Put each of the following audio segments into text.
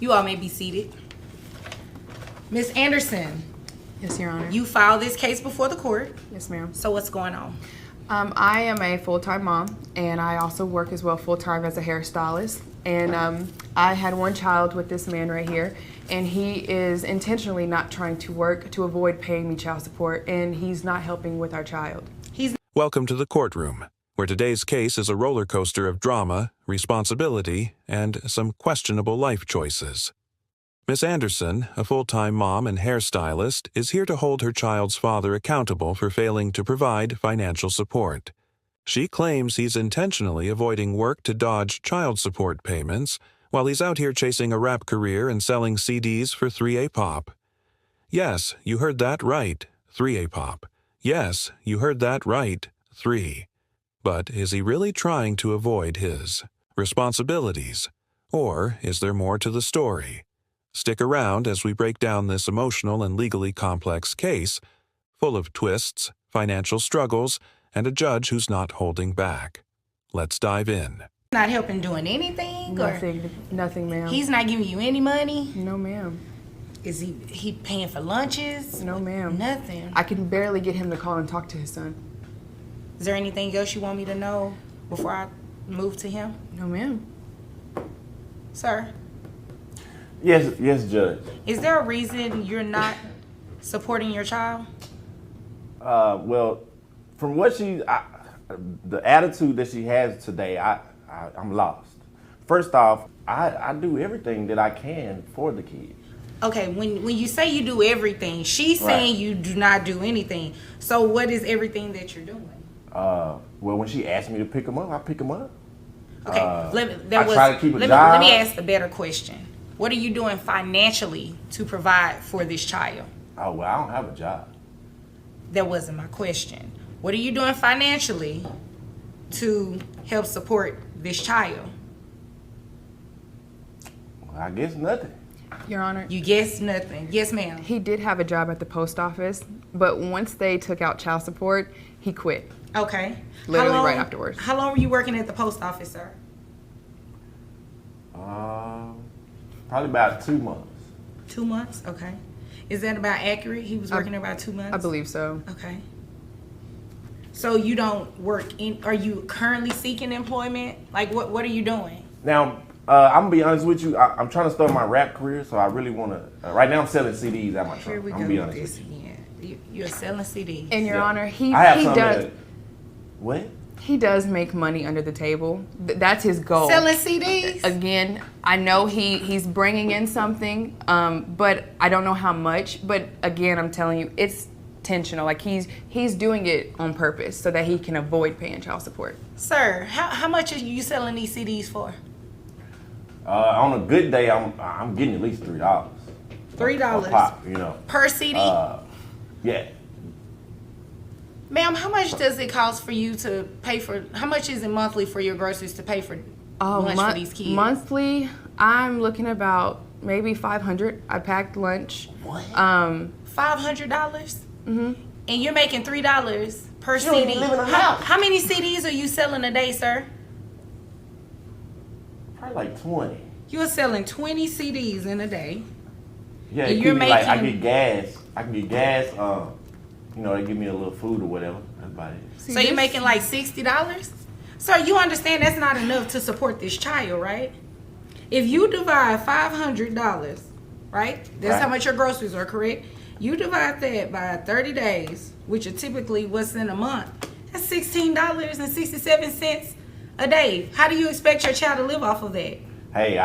You all may be seated. Ms. Anderson, Yes, Your Honor. you filed this case before the court. Yes, ma'am. So what's going on? I am a full-time mom, and I also work as well full-time as a hairstylist. And I had one child with this man right here, and he is intentionally not trying to work to avoid paying me child support, and he's not helping with our child. Welcome to the courtroom, where today's case is a roller coaster of drama, responsibility, and some questionable life choices. Miss Anderson, a full-time mom and hairstylist, is here to hold her child's father accountable for failing to provide financial support. She claims he's intentionally avoiding work to dodge child support payments while he's out here chasing a rap career and selling CDs for 3A pop. Yes, you heard that right, 3A pop. Yes, you heard that right, 3. But is he really trying to avoid his responsibilities? Or is there more to the story? Stick around as we break down this emotional and legally complex case, full of twists, financial struggles, and a judge who's not holding back. Let's dive in. Not helping doing anything? Nothing, ma'am. He's not giving you any money? No, ma'am. Is he paying for lunches? No, ma'am. Nothing. I can barely get him to call and talk to his son. Is there anything else you want me to know before I move to him? No, ma'am. Sir? Yes, Judge. Is there a reason you're not supporting your child? Well, from what the attitude that she has today, I'm lost. First off, I do everything that I can for the kids. Okay, when you say you do everything, she's saying you do not do anything. So what is everything that you're doing? Well, when she asked me to pick them up, I pick them up. Okay, try to keep a job. Let me ask the better question. What are you doing financially to provide for this child? Oh, well, I don't have a job. That wasn't my question. What are you doing financially to help support this child? Well, I guess nothing. Your Honor. You guess nothing. Yes, ma'am. He did have a job at the post office, but once they took out child support, he quit. Okay. Literally right afterwards. How long were you working at the post office, sir? Probably about 2 months. 2 months? Okay. Is that about accurate? He was working there about 2 months? I believe so. Okay. So you don't work are you currently seeking employment? Like what are you doing? Now, I'm gonna be honest with you. I'm trying to start my rap career, so I really want to. Right now, I'm selling CDs at my truck. Here we I'm go gonna be with honest this with you. again. You're selling CDs. And Your Honor, he I have some does. What? He does make money under the table. That's his goal. Selling CDs? Again, I know he's bringing in something, but I don't know how much. But again, I'm telling you, it's intentional. Like he's doing it on purpose so that he can avoid paying child support. Sir, how much are you selling these CDs for? On a good day, I'm getting at least $3. $3 a pop, you know. Per CD? Yeah. Ma'am, how much does it cost for you to pay for? How much is it monthly for your groceries to pay for lunch for these kids? Monthly, I'm looking about maybe $500. I packed lunch. What? $500? Mm-hmm. And you're making $3 per You don't CD. even live in a house. How many CDs are you selling a day, sir? Probably like 20. You're selling 20 CDs in a day. Yeah, And it you're could be like I making- get gas. I can get gas. You know, they give me a little food or whatever. That's about it. So you're making like $60? Sir, you understand that's not enough to support this child, right? If you divide $500, right? That's how much your groceries are, correct? You divide that by 30 days, which are typically what's in a month. That's $16.67 a day. How do you expect your child to live off of that? Hey,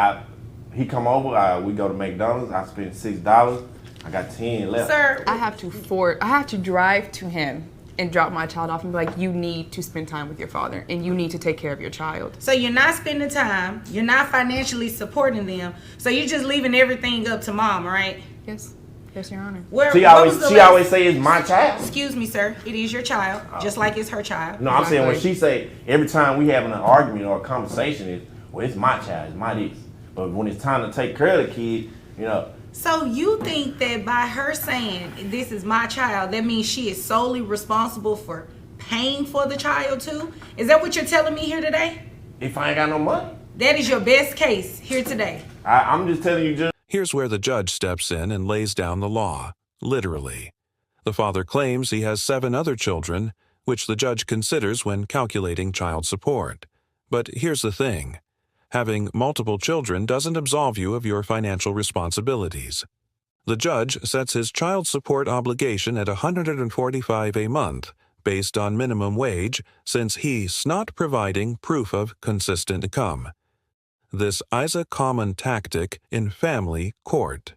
he come over. We go to McDonald's. I spend $6. I got 10 left. Sir, I have to drive to him and drop my child off and be like, you need to spend time with your father and you need to take care of your child. so you're not spending time, you're not financially supporting them, so you're just leaving everything up to mom, right? Yes, Your Honor. She always say it's my child. Excuse me, sir. It is your child, just like it's her child. No, I'm saying when she say every time we having an argument or a conversation is, well, it's my child, it's my this. But when it's time to take care of the kid, you know. So you think that by her saying this is my child, that means she is solely responsible for paying for the child too? Is that what you're telling me here today? If I ain't got no money. That is your best case here today. I'm just telling you, Judge. Here's where the judge steps in and lays down the law, literally. The father claims he has 7 other children, which the judge considers when calculating child support. But here's the thing. Having multiple children doesn't absolve you of your financial responsibilities. The judge sets his child support obligation at $145 a month, based on minimum wage, since he's not providing proof of consistent income. This is a common tactic in family court.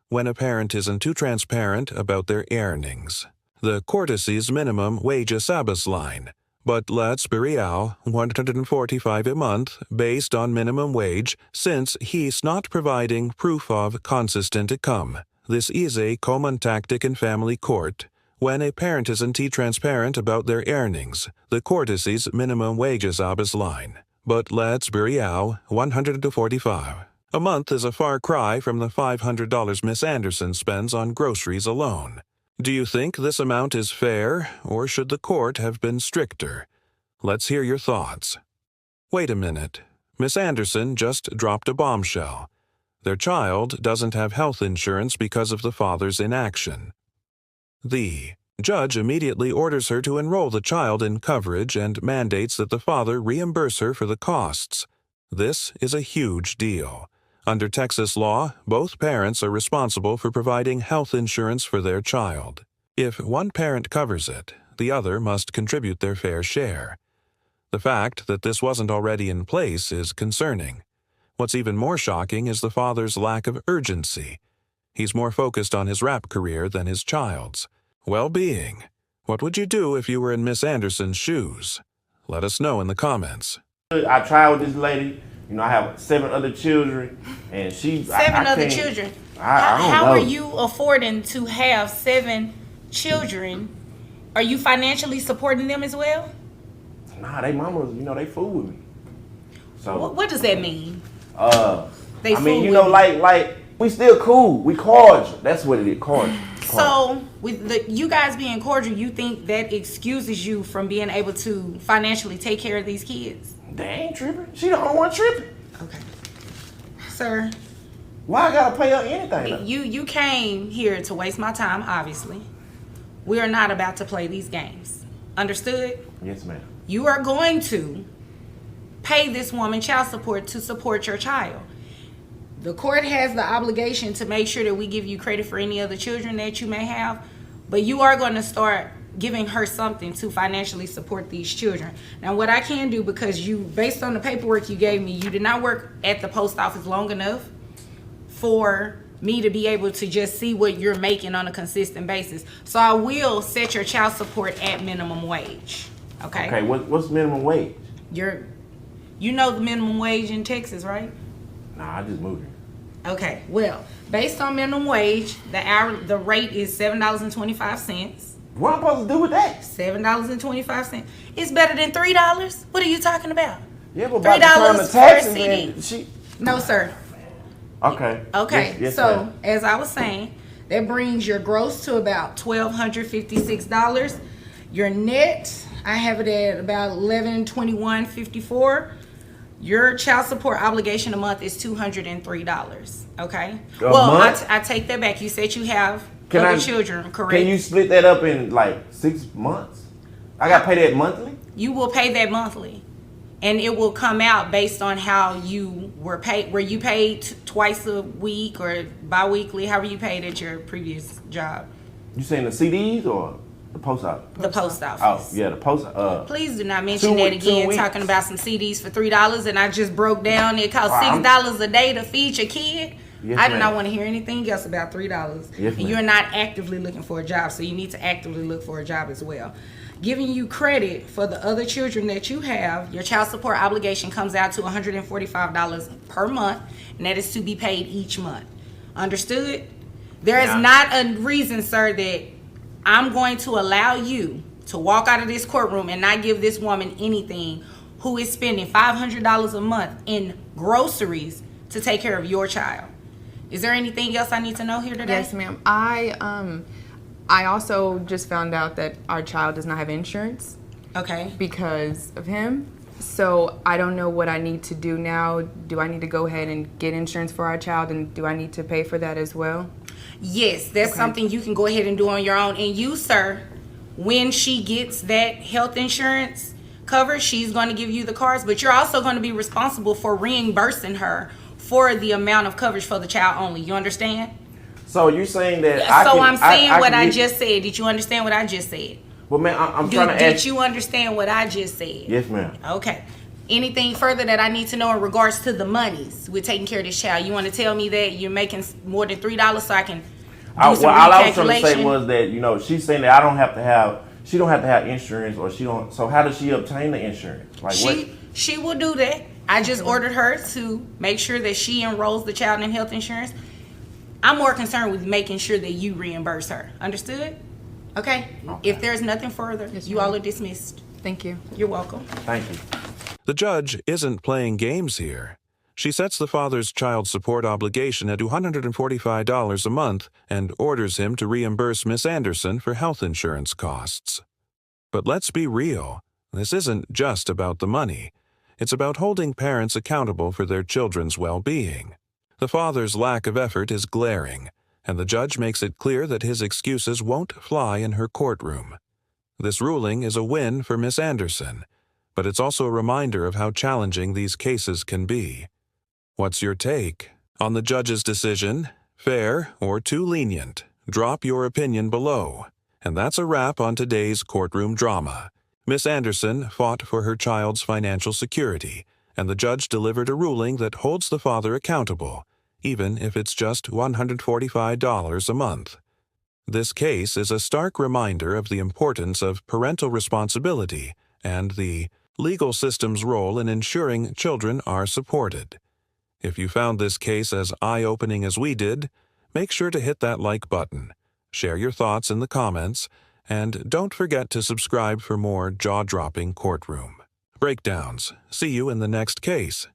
When a parent isn't too transparent about their earnings, the courtesy's minimum wage sabas line, but let's be real, $145 a month based on minimum wage since he's not providing proof of consistent income. This is a common tactic in family court. When a parent isn't too transparent about their earnings, the courtesy's minimum wage sabas line, but let's be real, $145 a month is a far cry from the $500 Miss Anderson spends on groceries alone. Do you think this amount is fair, or should the court have been stricter? Let's hear your thoughts. Wait a minute. Miss Anderson just dropped a bombshell. Their child doesn't have health insurance because of the father's inaction. The judge immediately orders her to enroll the child in coverage and mandates that the father reimburse her for the costs. This is a huge deal. Under Texas law, both parents are responsible for providing health insurance for their child. If one parent covers it, the other must contribute their fair share. The fact that this wasn't already in place is concerning. What's even more shocking is the father's lack of urgency. He's more focused on his rap career than his child's well-being. What would you do if you were in Miss Anderson's shoes? Let us know in the comments. I tried with this lady. You know, I have 7 other children, and she... 7 other children. I don't How know. are you affording to have 7 children? Are you financially supporting them as well? Nah, they mamas, you know, they fool with me. So What does that mean? They I mean, fool you with know, you. like we still cool. We cordial. That's what it is, cordial. So with you guys being cordial, you think that excuses you from being able to financially take care of these kids? They ain't tripping. She the only one tripping. Okay. Sir, Why I gotta pay her anything? though? you came here to waste my time, obviously. We are not about to play these games. Understood? Yes, ma'am. You are going to pay this woman child support to support your child. The court has the obligation to make sure that we give you credit for any other children that you may have, but you are going to start giving her something to financially support these children. Now, what I can do, because you, based on the paperwork you gave me, you did not work at the post office long enough for me to be able to just see what you're making on a consistent basis. So I will set your child support at minimum wage. Okay? Okay, what's minimum wage? You know the minimum wage in Texas, right? Nah, I just moved here. Okay, well, based on minimum wage, the rate is $7.25. What am I supposed to do with that? $7.25. It's better than $3. What are you talking about? Yeah, but by the time the $3 taxes for a and CD. No, sir. Okay. Okay, Yes, so ma'am. as I was saying, that brings your gross to about $1,256. Your net, I have it at about $1,121.54. Your child support obligation a month is $203. Okay. Month? I take that back. You said you have Can other I- children, correct? Can you split that up in like 6 months? I gotta pay that monthly? You will pay that monthly, and it will come out based on how you were paid. Were you paid twice a week or bi-weekly? How were you paid at your previous job? You saying the CDs or the post office? The post office. Oh, yeah, the post Please do not mention 2 that weeks. again, talking about some CDs for $3, and I just broke down. It costs $6 a day to feed your kid. Yes, I do ma'am. not want to hear anything else about $3. Yes, and ma'am. you're not actively looking for a job, so you need to actively look for a job as well. Giving you credit for the other children that you have, your child support obligation comes out to $145 per month, and that is to be paid each month. Understood? There is Yeah. not a reason, sir, that I'm going to allow you to walk out of this courtroom and not give this woman anything who is spending $500 a month in groceries to take care of your child. Is there anything else I need to know here today? Yes, ma'am. I also just found out that our child does not have insurance Okay. because of him. So I don't know what I need to do now. Do I need to go ahead and get insurance for our child, and do I need to pay for that as well? Yes, that's something you can go ahead and do on your own. And you, sir, when she gets that health insurance covered, she's going to give you the cards, but you're also going to be responsible for reimbursing her for the amount of coverage for the child only. You understand? So you're saying that I'm saying what I can just said. Did you understand what I just said? Well, man, I'm trying to ask. Did you understand what I just said? Yes, ma'am. Okay. Anything further that I need to know in regards to the monies with taking care of this child? You want to tell me that you're making more than $3 so I can do some All I was trying to say recalculation? was that, you know, she's saying that I don't have to have, she don't have to have insurance, or she don't. So how does she obtain the insurance? Like what? She will do that. I just ordered her to make sure that she enrolls the child in health insurance. I'm more concerned with making sure that you reimburse her. Understood? Okay? If there's nothing further, you all are dismissed. Thank you. You're welcome. Thank you. The judge isn't playing games here. She sets the father's child support obligation at $245 a month and orders him to reimburse Miss Anderson for health insurance costs. But let's be real. This isn't just about the money. It's about holding parents accountable for their children's well-being. The father's lack of effort is glaring, and the judge makes it clear that his excuses won't fly in her courtroom. This ruling is a win for Miss Anderson, but it's also a reminder of how challenging these cases can be. What's your take on the judge's decision? Fair or too lenient? Drop your opinion below. And that's a wrap on today's courtroom drama. Miss Anderson fought for her child's financial security, and the judge delivered a ruling that holds the father accountable, even if it's just $145 a month. This case is a stark reminder of the importance of parental responsibility and the legal system's role in ensuring children are supported. If you found this case as eye-opening as we did, make sure to hit that like button, share your thoughts in the comments, and don't forget to subscribe for more jaw-dropping courtroom breakdowns. See you in the next case.